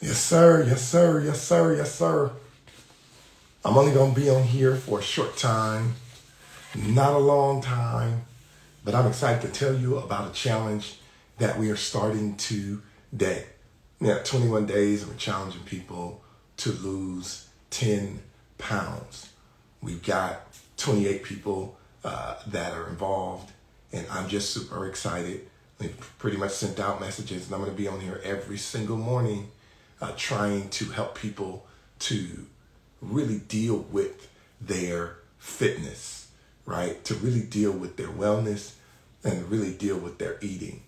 Yes, sir. Yes, sir. Yes, sir. Yes, sir. I'm only going to be on here for a short time, not a long time, but I'm excited to tell you about a challenge that we are starting today. Yeah, 21 days and we're challenging people to lose 10 pounds. We've got 28 people that are involved, and I'm just super excited. We've pretty much sent out messages, and I'm going to be on here every single morning trying to help people to really deal with their fitness, right? To really deal with their wellness and really deal with their eating.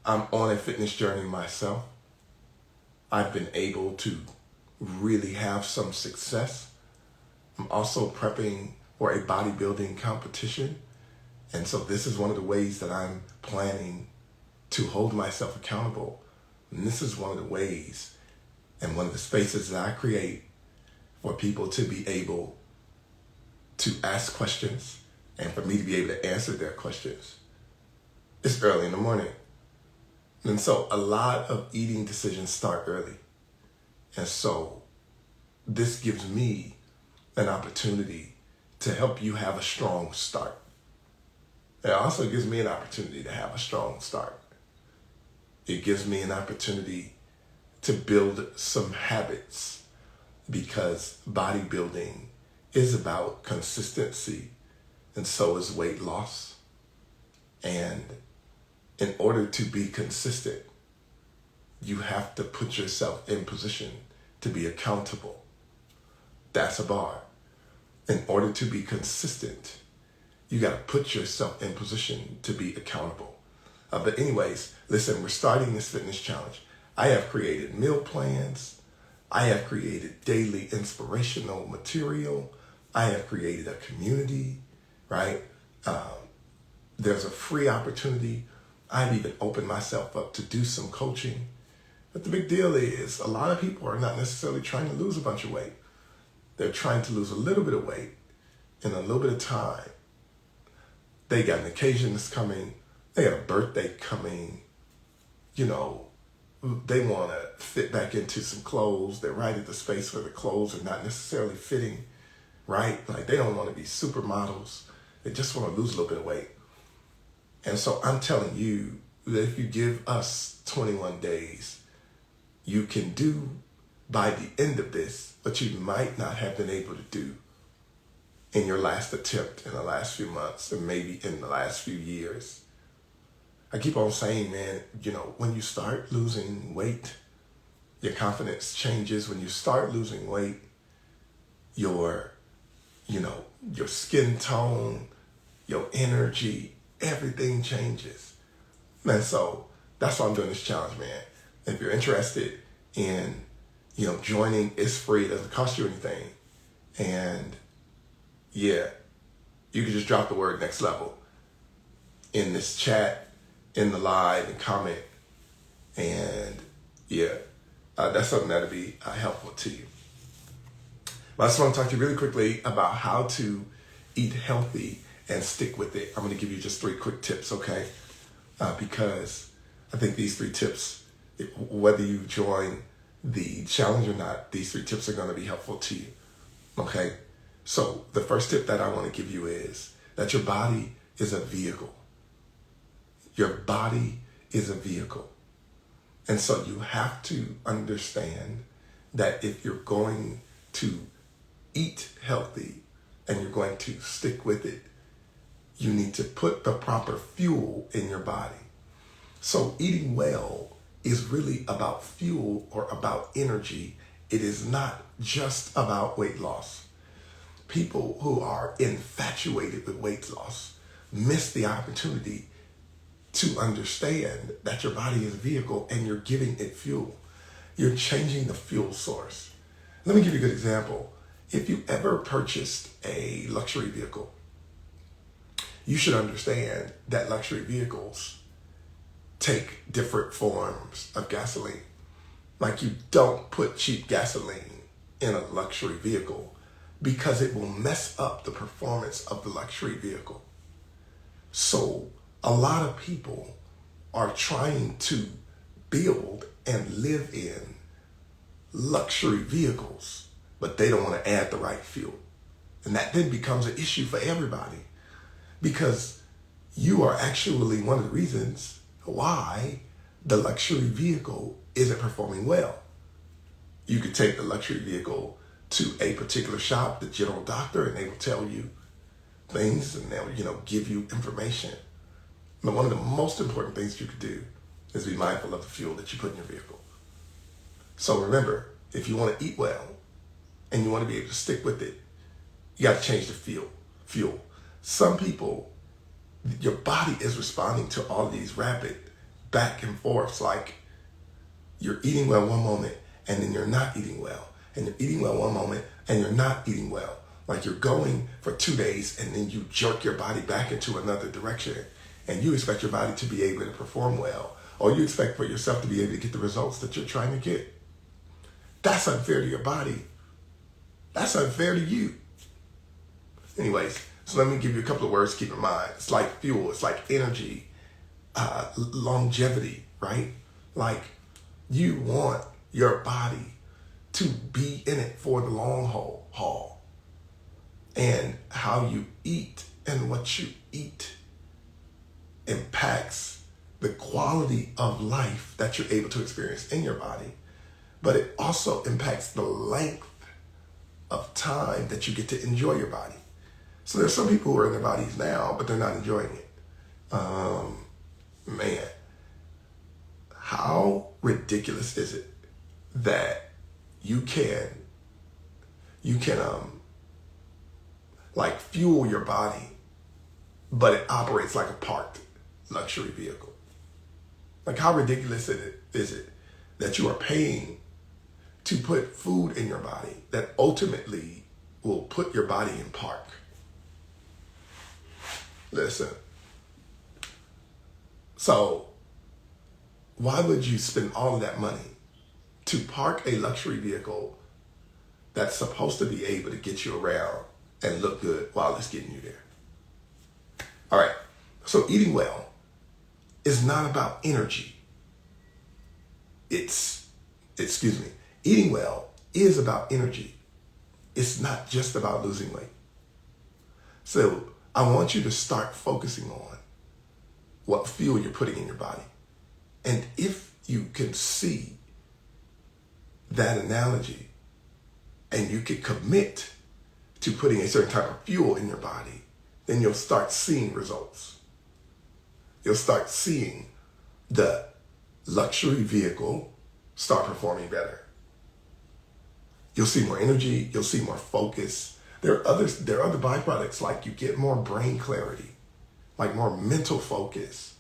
I'm on a fitness journey myself. I've been able to really have some success. I'm also prepping for a bodybuilding competition. And so this is one of the ways that I'm planning to hold myself accountable. And this is one of the ways and one of the spaces that I create for people to be able to ask questions and for me to be able to answer their questions. It's early in the morning. And so a lot of eating decisions start early. And so this gives me an opportunity to help you have a strong start. It also gives me an opportunity to have a strong start. It gives me an opportunity to build some habits, because bodybuilding is about consistency, and so is weight loss. And in order to be consistent, you have to put yourself in position to be accountable. That's a bar. In order to be consistent, you got to put yourself in position to be accountable. But anyways, listen, we're starting this fitness challenge. I have created meal plans. I have created daily inspirational material. I have created a community, right? There's a free opportunity. I've even opened myself up to do some coaching. But the big deal is a lot of people are not necessarily trying to lose a bunch of weight. They're trying to lose a little bit of weight in a little bit of time. They got an occasion that's coming. They got a birthday coming. You know, they want to fit back into some clothes. They're right at the space where the clothes are not necessarily fitting, right? Like they don't want to be supermodels. They just want to lose a little bit of weight. And so I'm telling you that if you give us 21 days, you can do by the end of this what you might not have been able to do in your last attempt in the last few months and maybe in the last few years. I keep on saying, man, you know, when you start losing weight, your confidence changes. When you start losing weight, your skin tone, your energy, everything changes. And so that's why I'm doing this challenge, man. If you're interested in, joining, it's free. It doesn't cost you anything. And yeah, you can just drop the word next level in this chat, in the live, and comment. And yeah, that's something that'll be helpful to you. But I just want to talk to you really quickly about how to eat healthy and stick with it. I'm going to give you just 3 quick tips, okay? Because I think these 3 tips, whether you join the challenge or not, these 3 tips are going to be helpful to you, okay? So the first tip that I want to give you is that your body is a vehicle. Your body is a vehicle. And so you have to understand that if you're going to eat healthy and you're going to stick with it, you need to put the proper fuel in your body. So eating well is really about fuel or about energy. It is not just about weight loss. People who are infatuated with weight loss miss the opportunity to understand that your body is a vehicle and you're giving it fuel. You're changing the fuel source. Let me give you a good example. If you ever purchased a luxury vehicle, you should understand that luxury vehicles take different forms of gasoline. Like you don't put cheap gasoline in a luxury vehicle because it will mess up the performance of the luxury vehicle. So a lot of people are trying to build and live in luxury vehicles, but they don't want to add the right fuel. And that then becomes an issue for everybody, because you are actually one of the reasons why the luxury vehicle isn't performing well. You could take the luxury vehicle to a particular shop, the general doctor, and they will tell you things, and they'll, give you information. But one of the most important things you could do is be mindful of the fuel that you put in your vehicle. So remember, if you want to eat well and you want to be able to stick with it, you got to change the fuel. Some people, your body is responding to all of these rapid back and forths, like you're eating well one moment and then you're not eating well. And you're eating well one moment and you're not eating well. Like you're going for 2 days and then you jerk your body back into another direction, and you expect your body to be able to perform well, or you expect for yourself to be able to get the results that you're trying to get. That's unfair to your body. That's unfair to you. Anyways, so let me give you a couple of words to keep in mind. It's like fuel, it's like energy, longevity, right? Like you want your body to be in it for the long haul. And how you eat and what you eat impacts the quality of life that you're able to experience in your body, but it also impacts the length of time that you get to enjoy your body. So there's some people who are in their bodies now, but they're not enjoying it. Man, how ridiculous is it that you can like fuel your body, but it operates like a parked luxury vehicle? Like how ridiculous is it that you are paying to put food in your body that ultimately will put your body in park? Listen. So why would you spend all of that money to park a luxury vehicle that's supposed to be able to get you around and look good while it's getting you there? All right. So eating well is not about energy. Eating well is about energy. It's not just about losing weight. So I want you to start focusing on what fuel you're putting in your body. And if you can see that analogy and you can commit to putting a certain type of fuel in your body, then you'll start seeing results. You'll start seeing the luxury vehicle start performing better. You'll see more energy. You'll see more focus. There are other byproducts, like you get more brain clarity, like more mental focus.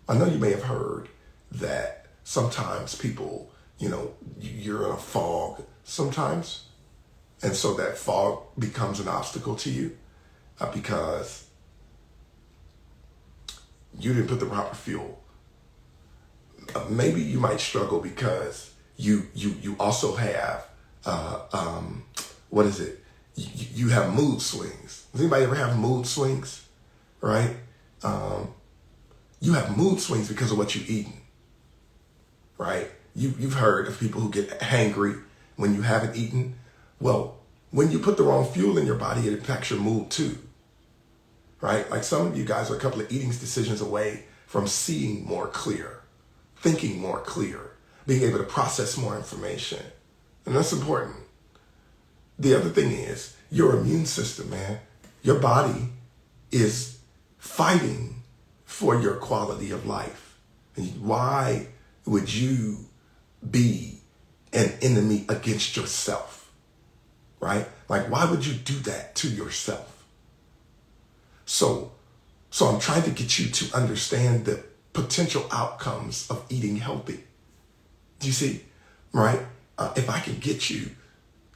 I know you may have heard that sometimes people, you're in a fog sometimes. And so that fog becomes an obstacle to you because you didn't put the proper fuel. Maybe you might struggle because you also have, you have mood swings. Does anybody ever have mood swings? Right? You have mood swings because of what you're eating. Right? You've heard of people who get hangry when you haven't eaten. Well, when you put the wrong fuel in your body, it impacts your mood too. Right? Like some of you guys are a couple of eating decisions away from seeing more clear, thinking more clear, being able to process more information. And that's important. The other thing is your immune system, man. Your body is fighting for your quality of life. And why would you be an enemy against yourself? Right? Like, why would you do that to yourself? So I'm trying to get you to understand the potential outcomes of eating healthy. Do you see? Right? If I can get you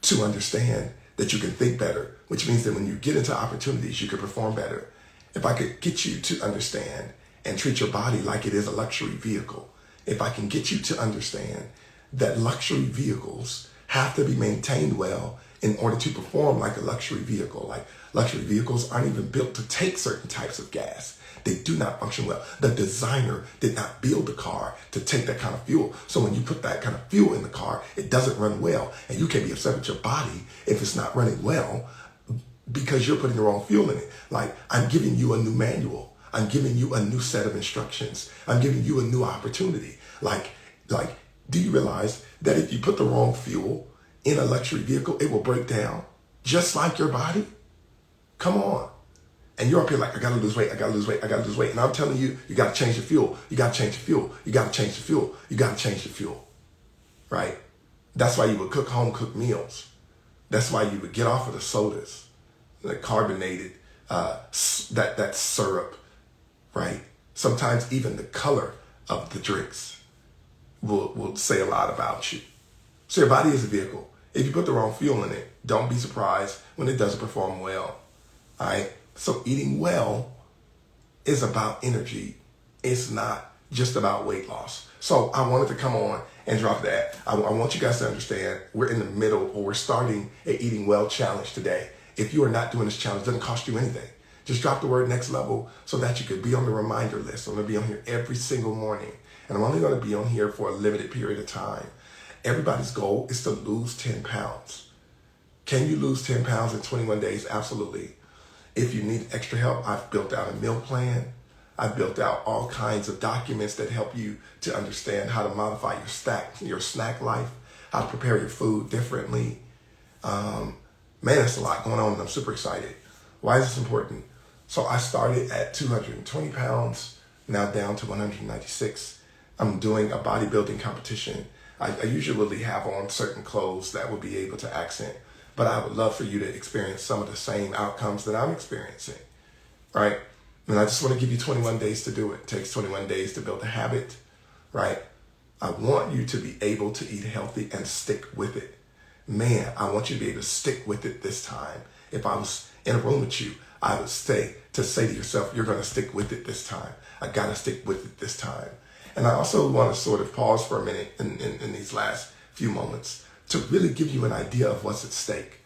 to understand that you can think better, which means that when you get into opportunities, you can perform better. If I could get you to understand and treat your body like it is a luxury vehicle, if I can get you to understand that luxury vehicles have to be maintained well in order to perform like a luxury vehicle. Like luxury vehicles aren't even built to take certain types of gas. They do not function well. The designer did not build the car to take that kind of fuel. So when you put that kind of fuel in the car, it doesn't run well. And you can be upset with your body if it's not running well because you're putting the wrong fuel in it. Like, I'm giving you a new manual. I'm giving you a new set of instructions. I'm giving you a new opportunity. Like, do you realize that if you put the wrong fuel in a luxury vehicle, it will break down just like your body? Come on. And you're up here like, I gotta lose weight, I gotta lose weight, I gotta lose weight. And I'm telling you, you gotta change the fuel. You gotta change the fuel. You gotta change the fuel. You gotta change the fuel. Right? That's why you would cook home cooked meals. That's why you would get off of the sodas, the carbonated, that syrup, right? Sometimes even the color of the drinks will say a lot about you. So your body is a vehicle. If you put the wrong fuel in it, don't be surprised when it doesn't perform well. All right? So eating well is about energy. It's not just about weight loss. So I wanted to come on and drop that. I want you guys to understand we're in the middle, or we're starting a Eating Well challenge today. If you are not doing this challenge, it doesn't cost you anything. Just drop the word next level so that you could be on the reminder list. I'm going to be on here every single morning. And I'm only going to be on here for a limited period of time. Everybody's goal is to lose 10 pounds. Can you lose 10 pounds in 21 days? Absolutely. If you need extra help, I've built out a meal plan. I've built out all kinds of documents that help you to understand how to modify your snack life, how to prepare your food differently. Man, there's a lot going on and I'm super excited. Why is this important? So I started at 220 pounds, now down to 196. I'm doing a bodybuilding competition. I usually have on certain clothes that would be able to accent, but I would love for you to experience some of the same outcomes that I'm experiencing, right? And I just want to give you 21 days to do it. It takes 21 days to build a habit, right? I want you to be able to eat healthy and stick with it. Man, I want you to be able to stick with it this time. If I was in a room with you, I would say to yourself, you're going to stick with it this time. I got to stick with it this time. And I also want to sort of pause for a minute in these last few moments to really give you an idea of what's at stake.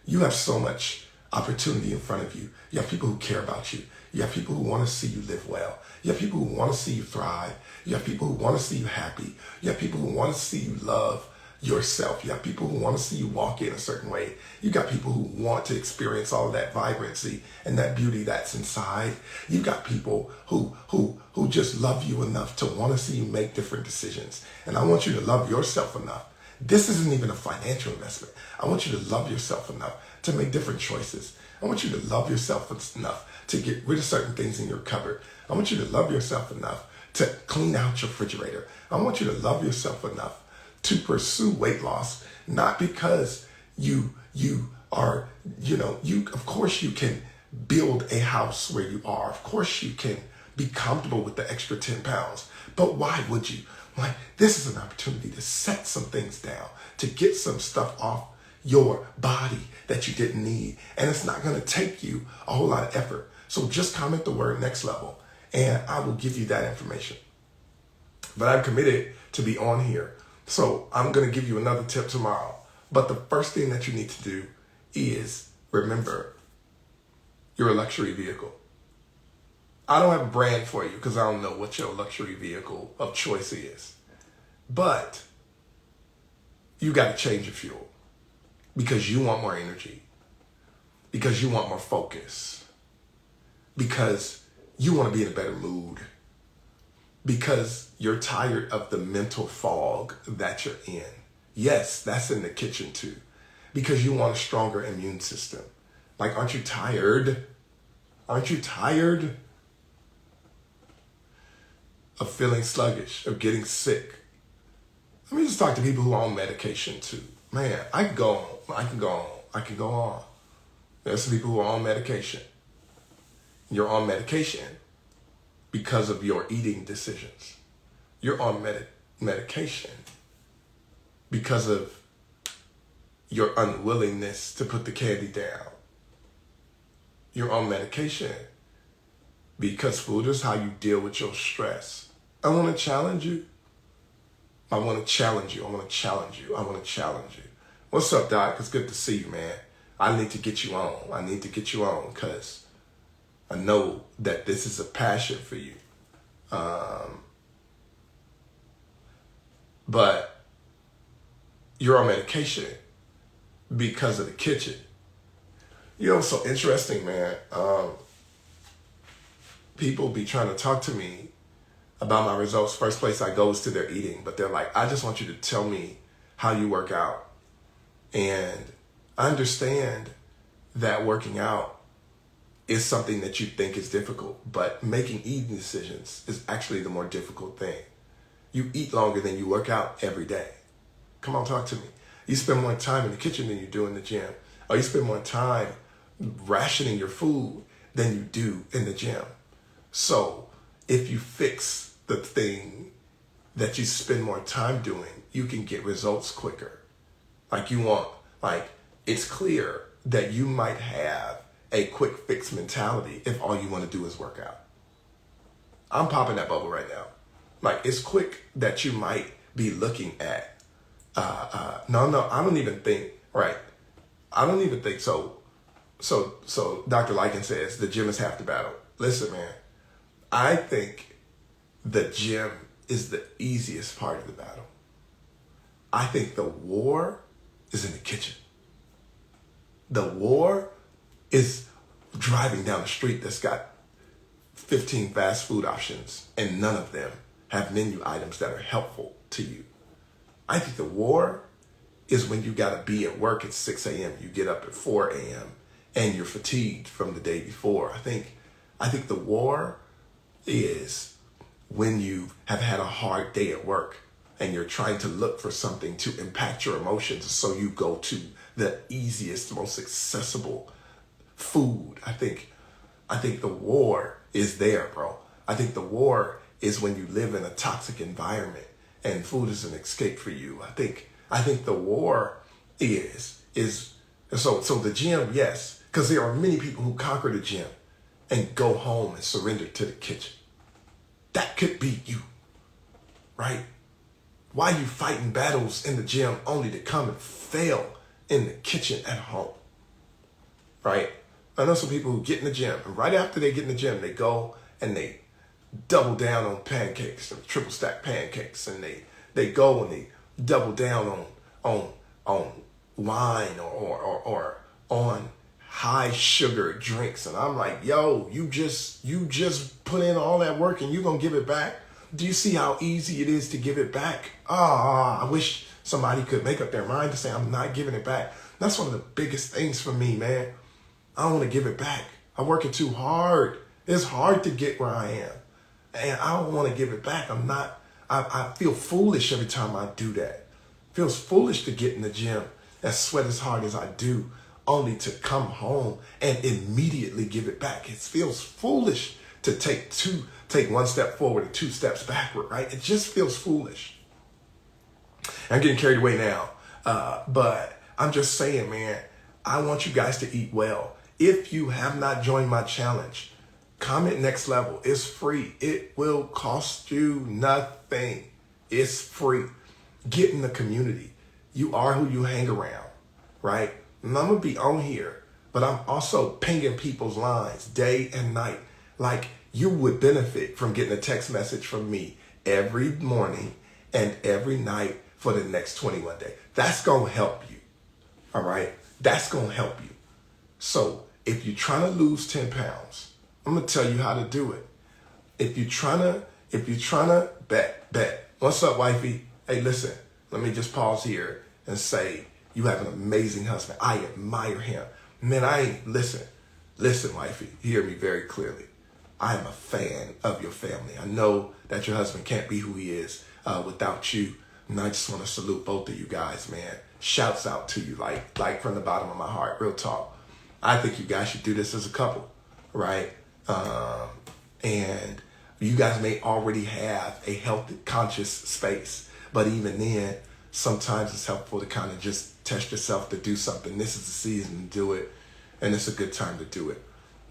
You have so much opportunity in front of you. You have people who care about you. You have people who want to see you live well. You have people who want to see you thrive. You have people who want to see you happy. You have people who want to see you love yourself. You have people who want to see you walk in a certain way. You got people who want to experience all of that vibrancy and that beauty that's inside. You got people who just love you enough to want to see you make different decisions. And I want you to love yourself enough. This isn't even a financial investment. I want you to love yourself enough to make different choices. I want you to love yourself enough to get rid of certain things in your cupboard. I want you to love yourself enough to clean out your refrigerator. I want you to love yourself enough to pursue weight loss, not because you are, of course you can build a house where you are. Of course you can be comfortable with the extra 10 pounds. But why would you? Like, this is an opportunity to set some things down, to get some stuff off your body that you didn't need. And it's not going to take you a whole lot of effort. So just comment the word next level and I will give you that information. But I'm committed to be on here. So I'm going to give you another tip tomorrow. But the first thing that you need to do is remember, you're a luxury vehicle. I don't have a brand for you because I don't know what your luxury vehicle of choice is. But you got to change your fuel because you want more energy, because you want more focus, because you want to be in a better mood, because you're tired of the mental fog that you're in. Yes, that's in the kitchen too. Because you want a stronger immune system. Like, aren't you tired? Aren't you tired of feeling sluggish, of getting sick? Let me just talk to people who are on medication too. Man, I can go on. There's some people who are on medication. You're on medication because of your eating decisions. You're on medication because of your unwillingness to put the candy down. You're on medication because food is how you deal with your stress. I want to challenge you. I want to challenge you. What's up, Doc? It's good to see you, man. I need to get you on because I know that this is a passion for you. But you're on medication because of the kitchen. You know, it's so interesting, man. People be trying to talk to me about my results. First place I go is to their eating, but they're like, I just want you to tell me how you work out. And I understand that working out is something that you think is difficult, but making eating decisions is actually the more difficult thing. You eat longer than you work out every day. Come on, talk to me. You spend more time in the kitchen than you do in the gym. Or you spend more time rationing your food than you do in the gym. So if you fix the thing that you spend more time doing, you can get results quicker. It's clear that you might have a quick fix mentality if all you want to do is work out. I'm popping that bubble right now. It's quick that you might be looking at, I don't even think so. So Dr. Lycan says the gym is half the battle. Listen, man, I think the gym is the easiest part of the battle. I think the war is in the kitchen. The war is driving down the street that's got 15 fast food options and none of them have menu items that are helpful to you. I think the war is when you got to be at work at 6 a.m. You get up at 4 a.m. and you're fatigued from the day before. I think the war is when you have had a hard day at work and you're trying to look for something to impact your emotions, so you go to the easiest, most accessible food. I think the war is there, bro. I think the war is when you live in a toxic environment and food is an escape for you. I think the war is so the gym, yes, because there are many people who conquer the gym and go home and surrender to the kitchen. That could be you, right? Why are you fighting battles in the gym only to come and fail in the kitchen at home, right? I know some people who get in the gym, and right after they get in the gym, they go and they double down on pancakes and triple stack pancakes, and they go and they double down on wine or on high sugar drinks. And I'm like, yo, you just put in all that work and you're gonna give it back? Do you see how easy it is to give it back? I wish somebody could make up their mind to say, I'm not giving it back. That's one of the biggest things for me, man. I don't want to give it back. I'm working too hard. It's hard to get where I am. And I don't want to give it back. I feel foolish every time I do that. It feels foolish to get in the gym and sweat as hard as I do, only to come home and immediately give it back. It feels foolish to take one step forward and 2 steps backward, right? It just feels foolish. I'm getting carried away now. But I'm just saying, man, I want you guys to eat well. If you have not joined my challenge, comment Next Level. It's free. It will cost you nothing. It's free. Get in the community. You are who you hang around, right? And I'm going to be on here, but I'm also pinging people's lines day and night. Like, you would benefit from getting a text message from me every morning and every night for the next 21 days. That's going to help you, all right? That's going to help you. So if you're trying to lose 10 pounds, I'm going to tell you how to do it. If you're trying to bet. What's up, wifey? Hey, listen, let me just pause here and say, you have an amazing husband. I admire him. Man, listen, wifey, hear me very clearly. I am a fan of your family. I know that your husband can't be who he is without you. And I just want to salute both of you guys, man. Shouts out to you, like from the bottom of my heart, real talk. I think you guys should do this as a couple, right? And you guys may already have a healthy, conscious space, but even then, sometimes it's helpful to kind of just test yourself to do something. This is the season to do it, and it's a good time to do it.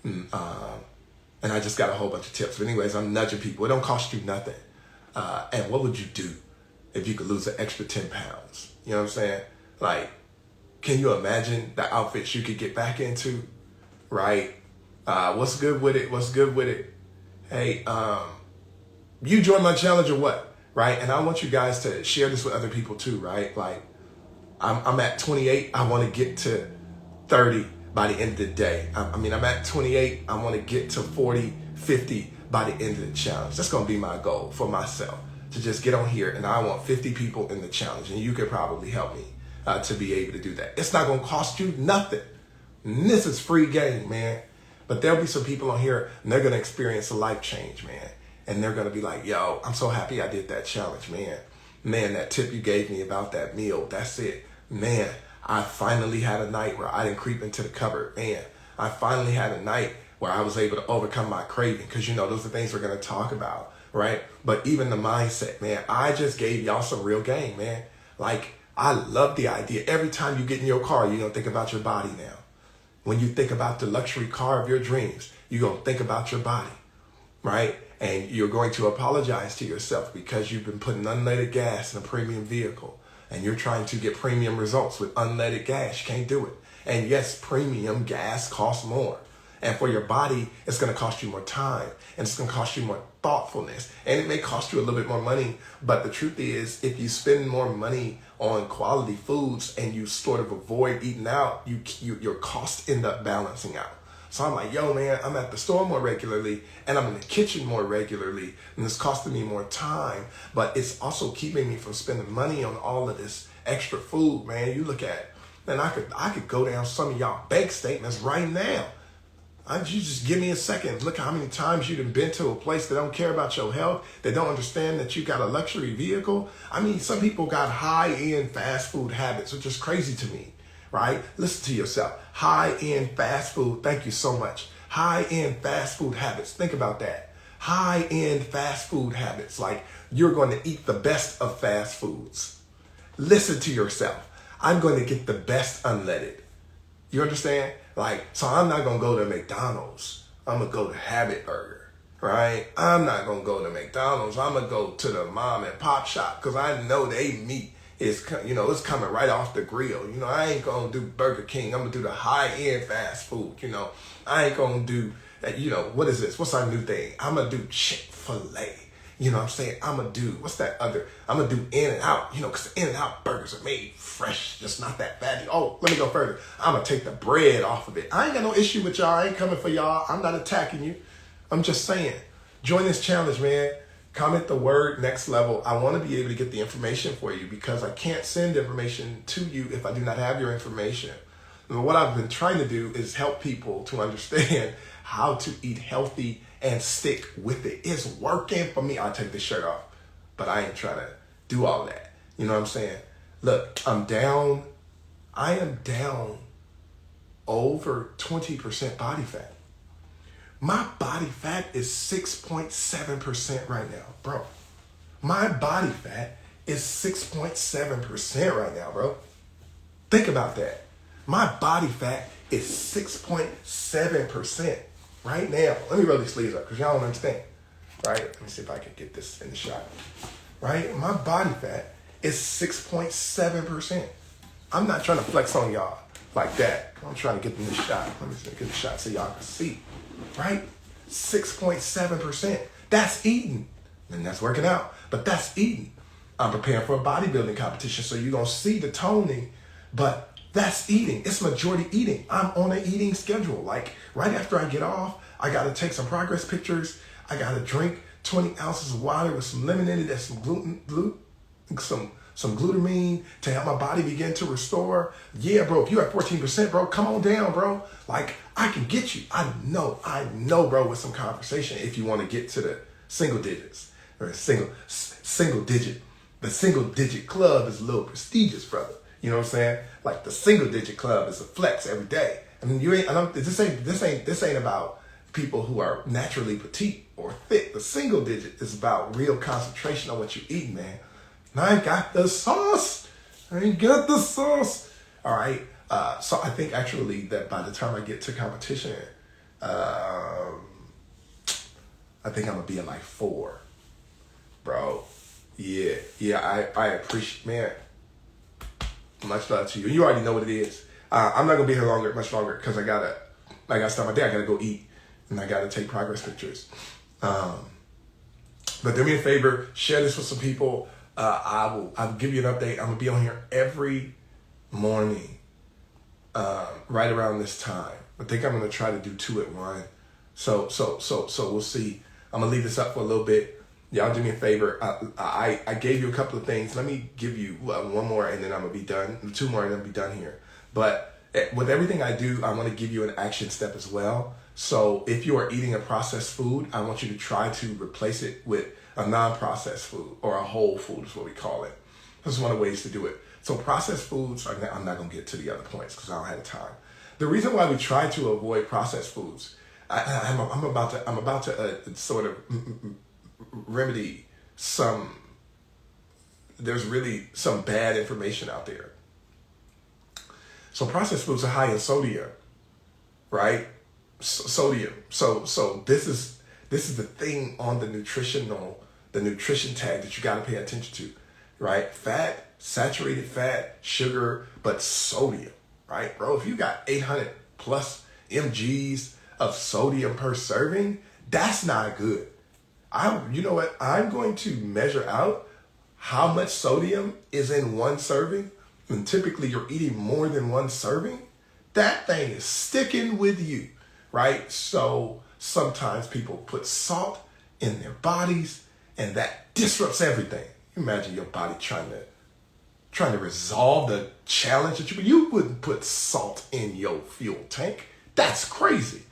And I just got a whole bunch of tips. But anyways, I'm nudging people. It don't cost you nothing. And what would you do if you could lose an extra 10 pounds? You know what I'm saying? Like, can you imagine the outfits you could get back into, right? What's good with it? What's good with it? Hey, you join my challenge or what? Right? And I want you guys to share this with other people too, right? Like, I'm at 28. I want to get to 30 by the end of the day. I'm at 28. I want to get to 40, 50 by the end of the challenge. That's going to be my goal for myself, to just get on here, and I want 50 people in the challenge, and you could probably help me to be able to do that. It's not going to cost you nothing. And this is free game, man. But there'll be some people on here, and they're going to experience a life change, man. And they're going to be like, yo, I'm so happy I did that challenge, man. Man, that tip you gave me about that meal, that's it. Man, I finally had a night where I didn't creep into the cupboard. Man, I finally had a night where I was able to overcome my craving. Because, those are things we're going to talk about, right? But even the mindset, man, I just gave y'all some real game, man. Like, I love the idea. Every time you get in your car, you're going to think about your body now. When you think about the luxury car of your dreams, you're going to think about your body, right? And you're going to apologize to yourself because you've been putting unleaded gas in a premium vehicle, and you're trying to get premium results with unleaded gas. You can't do it. And yes, premium gas costs more. And for your body, it's going to cost you more time, and it's going to cost you more thoughtfulness, and it may cost you a little bit more money. But the truth is, if you spend more money on quality foods and you sort of avoid eating out, your costs end up balancing out. So I'm like, yo, man, I'm at the store more regularly, and I'm in the kitchen more regularly, and it's costing me more time, but it's also keeping me from spending money on all of this extra food, man. You look at, man, I could go down some of y'all bank statements right now. You just give me a second. Look how many times you done been to a place that don't care about your health, that don't understand that you got a luxury vehicle. Some people got high-end fast food habits, which is crazy to me, right? Listen to yourself. High-end fast food. Thank you so much. High-end fast food habits. Think about that. High-end fast food habits. Like, you're going to eat the best of fast foods. Listen to yourself. I'm going to get the best unleaded. You understand? Like, so I'm not going to go to McDonald's. I'm going to go to Habit Burger, right? I'm not going to go to McDonald's. I'm going to go to the mom and pop shop because I know they meat is, it's coming right off the grill. I ain't going to do Burger King. I'm going to do the high-end fast food. I ain't going to do, what is this? What's our new thing? I'm going to do Chick-fil-A. You know what I'm saying? I'm going to do, what's that other? I'm going to do In-N-Out, because the In-N-Out burgers are made fresh, just not that fatty. Oh, let me go further. I'm going to take the bread off of it. I ain't got no issue with y'all. I ain't coming for y'all. I'm not attacking you. I'm just saying, join this challenge, man. Comment the word next level. I want to be able to get the information for you because I can't send information to you if I do not have your information. And what I've been trying to do is help people to understand how to eat healthy and stick with it. It's working for me. I'll take this shirt off, but I ain't trying to do all that. You know what I'm saying? Look, I am down over 20% body fat. My body fat is 6.7% right now, bro. My body fat is 6.7% right now, bro. Think about that. My body fat is 6.7% right now. Let me roll these sleeves up because y'all don't understand. Right? Let me see if I can get this in the shot. Right? My body fat is 6.7%. I'm not trying to flex on y'all like that. I'm trying to get in this shot. Let me get the shot so y'all can see. Right? 6.7%. That's eating. And that's working out. But that's eating. I'm preparing for a bodybuilding competition, so you're going to see the toning. But that's eating. It's majority eating. I'm on an eating schedule. Like, right after I get off, I got to take some progress pictures. I got to drink 20 ounces of water with some lemon in it. That's some glutamine to help my body begin to restore. Yeah, bro, if you're at 14%, bro, come on down, bro. Like, I can get you. I know, bro, with some conversation if you want to get to the single digits or single digit. The single digit club is a little prestigious, brother. You know what I'm saying? Like, the single digit club is a flex every day. This ain't about people who are naturally petite or thick. The single digit is about real concentration on what you eat, man. And I ain't got the sauce. All right. So I think actually that by the time I get to competition, I think I'm gonna be in like 4, bro. Yeah. I appreciate, man. Much love to you. You already know what it is. I'm not gonna be here much longer because I gotta start my day. I gotta go eat. and I got to take progress pictures. But do me a favor, share this with some people. I'll give you an update. I'm gonna be on here every morning, right around this time. I think I'm gonna try to do 2 at 1. So we'll see. I'm gonna leave this up for a little bit. Y'all do me a favor. I gave you a couple of things. Let me give you one more, and then I'm gonna be done. 2 more, and then I'll be done here. But with everything I do, I want to give you an action step as well. So if you are eating a processed food, I want you to try to replace it with a non-processed food, or a whole food is what we call it. This is one of the ways to do it. So processed foods, I'm not going to get to the other points because I don't have time. The reason why we try to avoid processed foods, I'm about to sort of remedy there's really some bad information out there. So processed foods are high in sodium, right? Sodium. So this is the thing on the nutrition tag that you got to pay attention to, right? Fat, saturated fat, sugar, but sodium, right, bro? If you got 800 plus mg's of sodium per serving, that's not good. You know what? I'm going to measure out how much sodium is in one serving. And typically you're eating more than one serving. That thing is sticking with you, right? So sometimes people put salt in their bodies, and that disrupts everything. Imagine your body trying to resolve the challenge that you wouldn't put salt in your fuel tank. That's crazy,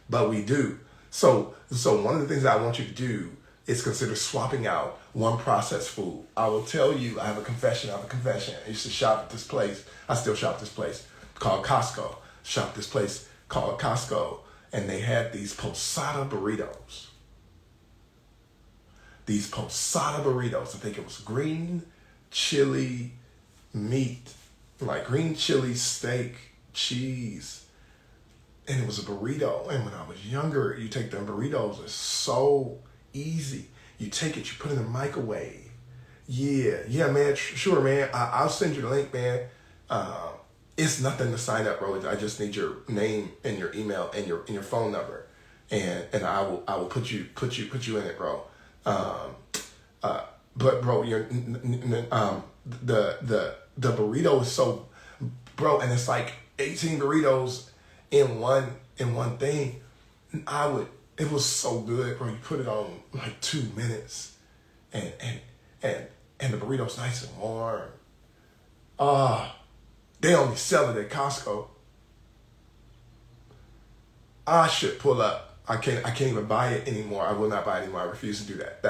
but we do. So one of the things that I want you to do is consider swapping out one processed food. I will tell you, I have a confession. I used to shop at this place. I still shop at this place called Costco. Shop this place called Costco, and they had these posada burritos. I think it was green chili meat, like green chili steak, cheese, and it was a burrito. And when I was younger, you take them burritos, it's so easy. You take it, you put it in the microwave. Yeah, man, sure, man. I'll send you the link, man. It's nothing to sign up, bro. I just need your name and your email and your phone number, and I will put you in it, bro. But bro, the burrito is so, bro, and it's like 18 burritos in one thing. It was so good, bro. You put it on like 2 minutes, and the burrito's nice and warm. They only sell it at Costco. I should pull up. I can't even buy it anymore. I will not buy it anymore. I refuse to do that.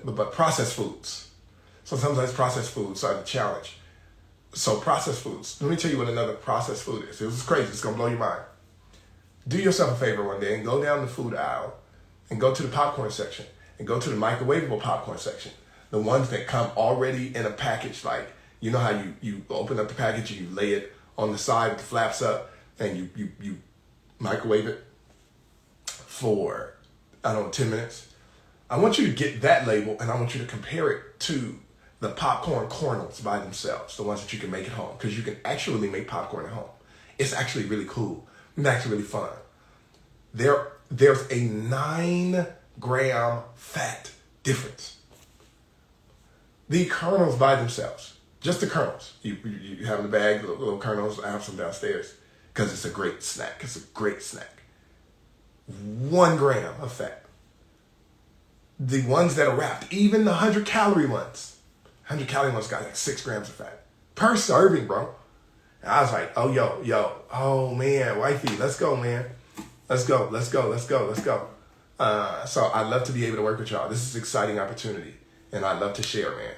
But processed foods. So sometimes processed foods are the challenge. So processed foods. Let me tell you what another processed food is. This is crazy. It's gonna blow your mind. Do yourself a favor one day and go down the food aisle and go to the popcorn section and go to the microwavable popcorn section. The ones that come already in a package, like, you know how you open up the package and you lay it on the side with the flaps up and you microwave it for, 10 minutes. I want you to get that label and I want you to compare it to the popcorn kernels by themselves, the ones that you can make at home, because you can actually make popcorn at home. It's actually really cool. It's actually really fun. There's a 9-gram fat difference. The kernels by themselves, just the kernels. You have in the bag, little kernels. I have some downstairs because it's a great snack. 1 gram of fat. The ones that are wrapped, even the 100-calorie ones. 100-calorie ones got like 6 grams of fat per serving, bro. And I was like, oh man, wifey, let's go, man. Let's go. So I'd love to be able to work with y'all. This is an exciting opportunity, and I'd love to share, man.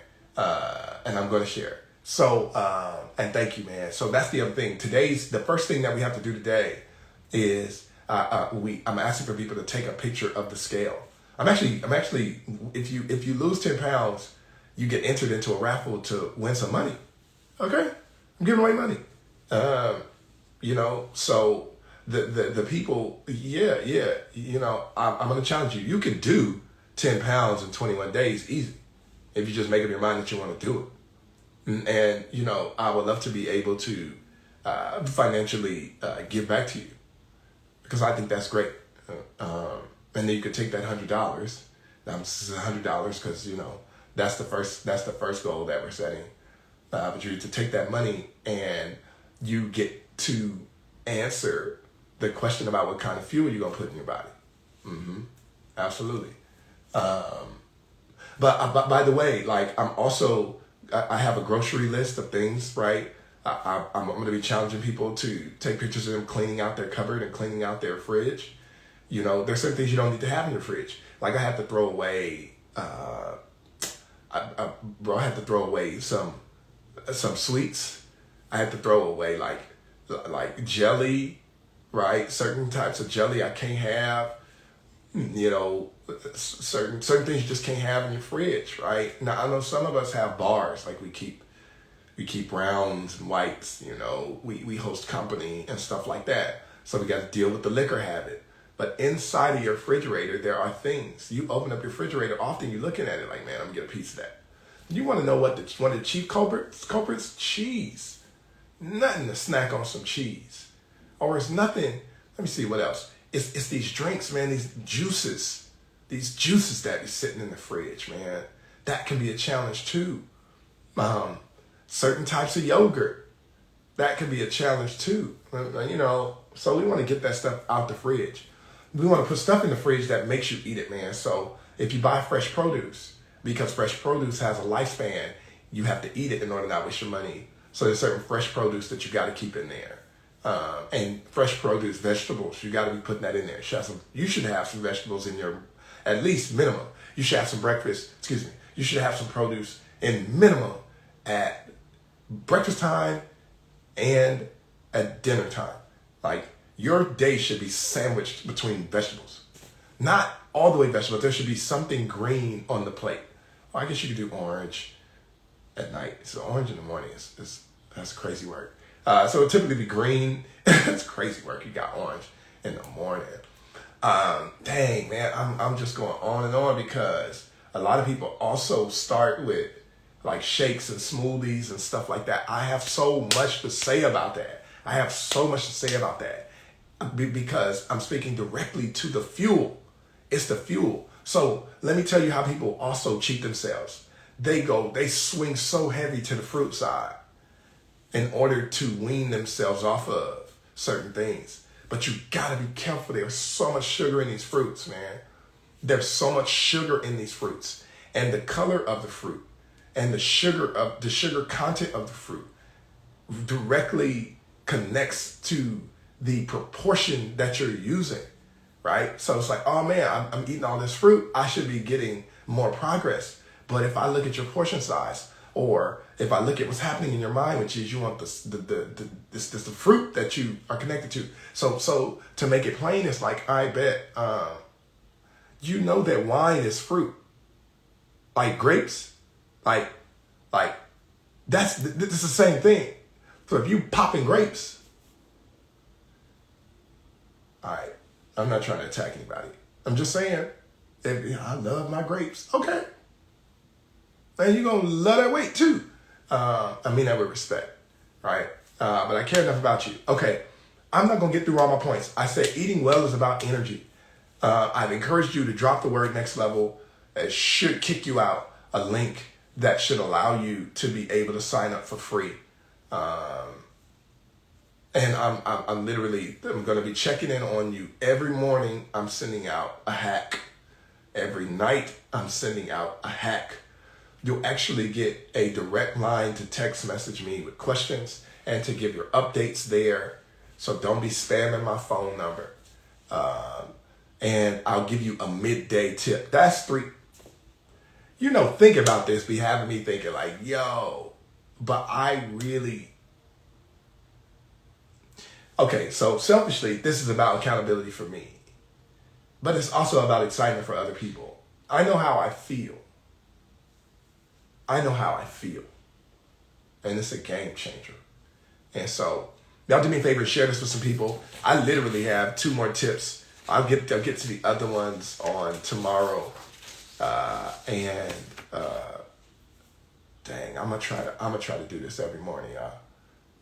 And I'm going to share. So, and thank you, man. So that's the other thing. The first thing that we have to do today is I'm asking for people to take a picture of the scale. I'm actually, if you lose 10 pounds, you get entered into a raffle to win some money. Okay? I'm giving away money. So the people, I'm going to challenge you. You can do 10 pounds in 21 days easy if you just make up your mind that you want to do it. And, I would love to be able to financially give back to you because I think that's great. And then you could take that $100. Now this is $100 because that's the first goal that we're setting. But you to take that money and you get to answer the question about what kind of fuel you're gonna put in your body. Absolutely. But by the way, like I have a grocery list of things, right? I'm going to be challenging people to take pictures of them cleaning out their cupboard and cleaning out their fridge. There's certain things you don't need to have in your fridge. Like I had to throw away, I had to throw away some sweets. I had to throw away like jelly, right? Certain types of jelly I can't have. Certain things you just can't have in your fridge, right? Now I know some of us have bars, like we keep rounds and whites, we host company and stuff like that. So we got to deal with the liquor habit. But inside of your refrigerator, there are things. You open up your refrigerator, often you're looking at it like, man, I'm gonna get a piece of that. You want to know one of the chief culprits? Cheese. Nothing to snack on some cheese. Or it's nothing, let me see what else. It's these drinks, man, these juices that be sitting in the fridge, man. That can be a challenge too. Certain types of yogurt, that can be a challenge too. So we want to get that stuff out the fridge. We want to put stuff in the fridge that makes you eat it, man. So if you buy fresh produce, because fresh produce has a lifespan, you have to eat it in order to not waste your money. So there's certain fresh produce that you got to keep in there. And fresh produce, vegetables, you got to be putting that in there. You should have some vegetables in your, at least minimum. You should have some you should have some produce in minimum at breakfast time and at dinner time. Like your day should be sandwiched between vegetables. Not all the way vegetables. There should be something green on the plate. Well, I guess you could do orange at night. So orange in the morning that's crazy work. So it typically be green. It's crazy work. You got orange in the morning. Dang, man, I'm just going on and on because a lot of people also start with like shakes and smoothies and stuff like that. I have so much to say about that. Because I'm speaking directly to the fuel. It's the fuel. So let me tell you how people also cheat themselves. They swing so heavy to the fruit side in order to wean themselves off of certain things. But you gotta be careful. There's so much sugar in these fruits, man. There's so much sugar in these fruits. And the color of the fruit and the sugar content of the fruit directly connects to the proportion that you're using, right? So it's like, oh man, I'm eating all this fruit. I should be getting more progress. But if I look at your portion size, or if I look at what's happening in your mind, which is you want the fruit that you are connected to. So to make it plain, it's like, I bet, that wine is fruit, like grapes, like this is the same thing. So if you popping grapes, all right, I'm not trying to attack anybody. I'm just saying, I love my grapes. Okay. And you're going to love that weight too. I mean that with respect, right? But I care enough about you. Okay, I'm not going to get through all my points. I said eating well is about energy. I've encouraged you to drop the word next level. It should kick you out a link that should allow you to be able to sign up for free. And I'm going to be checking in on you. Every morning, I'm sending out a hack. Every night, I'm sending out a hack. You'll actually get a direct line to text message me with questions and to give your updates there. So don't be spamming my phone number. And I'll give you a midday tip. That's 3. Think about this. Be having me thinking like, yo, but I really... Okay, so selfishly, this is about accountability for me. But it's also about excitement for other people. I know how I feel. And it's a game changer. And so, y'all do me a favor, share this with some people. I literally have 2 more tips. I'll get to the other ones on tomorrow. Dang, I'm gonna try to do this every morning, y'all.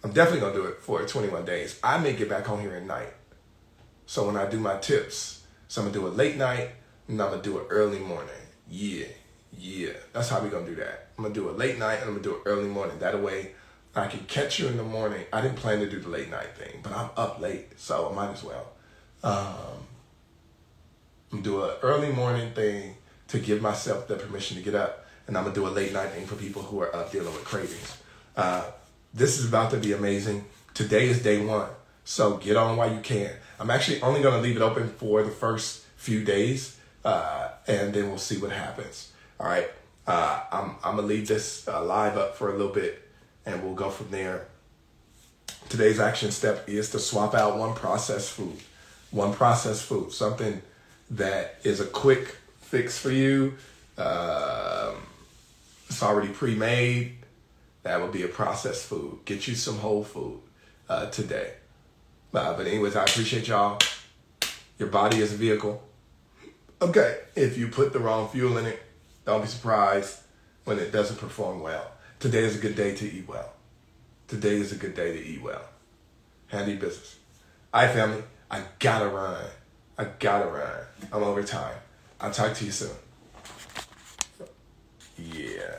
I'm definitely gonna do it for 21 days. I may get back on here at night. So when I do my tips, So I'm gonna do a late night and I'm gonna do an early morning. Yeah. That's how we gonna do that. I'm gonna do a late night and I'm gonna do an early morning. That way I can catch you in the morning. I didn't plan to do the late night thing, but I'm up late, so I might as well. I'm gonna do an early morning thing to give myself the permission to get up, and I'm gonna do a late night thing for people who are up dealing with cravings. This is about to be amazing. Today is day one, so get on while you can. I'm actually only gonna leave it open for the first few days, and then we'll see what happens. All right, I'm gonna leave this live up for a little bit, and we'll go from there. Today's action step is to swap out one processed food, something that is a quick fix for you. It's already pre-made. That would be a processed food. Get you some whole food today. But anyways, I appreciate y'all. Your body is a vehicle. Okay, if you put the wrong fuel in it, don't be surprised when it doesn't perform well. Today is a good day to eat well. Handy business. All right, family. I gotta run. I'm over time. I'll talk to you soon. Yeah.